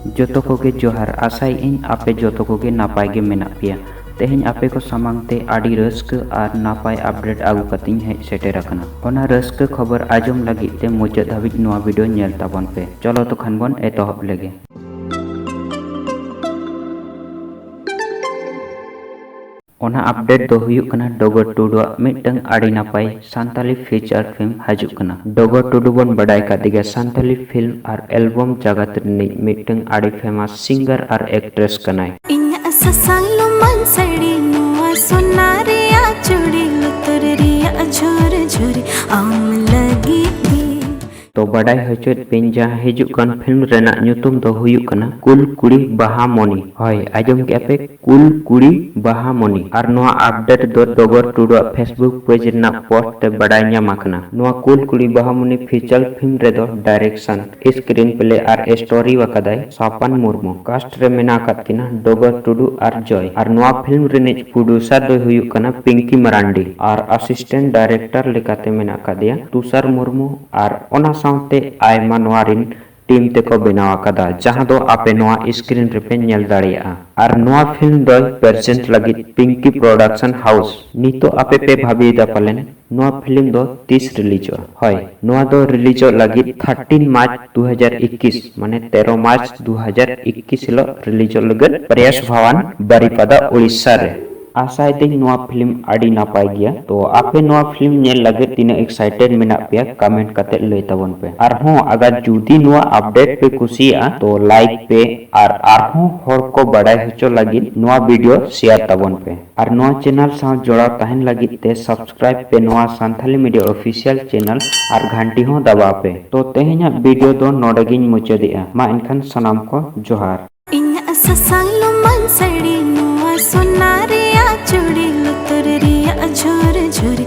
जोतो कोगे जोहार आसाई इन आपे जोतो कोगे नापाय गे मेना पिया। तेहें आपे को सामांगते आड़ी रस्क और नापाय अपडेट आगु कतिन हेज सेटेर अकना। ओना रस्क खबर आजम लगित ते मुचाद धाबिज नोआ वीडियो नेल ताबन पे। चलो तो खान बन एतोहब लेगे। ओना अपडेट दो हुयुक कना डोगर टुडुआ मिटंग आड़ी नापाय सान्ताली फीचर फिल्म हजुक कना। डोगर टुडु बन बडाय कादिगा सान्ताली फिल्म और एल्बम जगत रिनी मिटंग आड़ी फेमस सिंगर और एक्ट्रेस कनाय। तो बडाय हचुत पिन जहां हिजुक कन फिल्म रेना ᱧᱩᱛᱩᱢ दो हुयुक कना कुल कुड़ी बाहामणि। हय आजम के पे कुल कुड़ी बाहामणि और नोआ अपडेट दो डोगर टुडुआ फेसबुक पेज रेना पोस्ट ते बडाय ᱧᱟᱢ आकना। नोआ कुल कुड़ी बाहामणि फीचर फिल्म रे दो डायरेक्शन स्क्रीन प्ले और स्टोरी वकादाय सापान मुर्मू। कास्ट रे मेना कातिना डोगर टुडु और जय और नोआ फिल्म रेने प्रोड्यूसर दो हुयुक कना पिंकी मरांडी और असिस्टेंट डायरेक्टर लेकाते मेना कादिया तुषार मुर्मू और ओना साउते आयमा नोआरिन टीम ते को बनावा कदा जहां दो आपे नोआ स्क्रीन रिपे नेल दाड़िया। और नोआ फिल्म दो प्रेजेंट लगी पिंकी प्रोडक्शन हाउस नितो आपे पे भाबी दा पलेन नोआ फिल्म दो 30 रिलीजो हय। नोआ दो रिलीजो लगी 13 मार्च 2021 माने 13 मार्च 2021 लो रिलीजो लगन प्रयास भवन बारिपदा उड़ीसा रे। आसाय दिन नोआ फिल्म आड़ी नापाय गया। तो आपे नोआ फिल्म नेल लगे तीना एक्साइटेड मेना पे कमेंट कते लय ताबन पे। और हों अगर जुदी नोआ अपडेट पे कुसिया तो लाइक पे और आरहों हर को बडाय हचो लगी नोआ वीडियो शेयर ताबन पे। और नोआ चैनल साथ जोड़ा तहन लगी ते सब्सक्राइब पे नोआ सान्थाली मीडिया ऑफिशियल चैनल और घंटी हों दबा पे। तो तेहेना वीडियो दो नोडगिन मुचादिया मा इनखान सनाम को जोहार। चूड़ी लुतर रिया झोर झोरी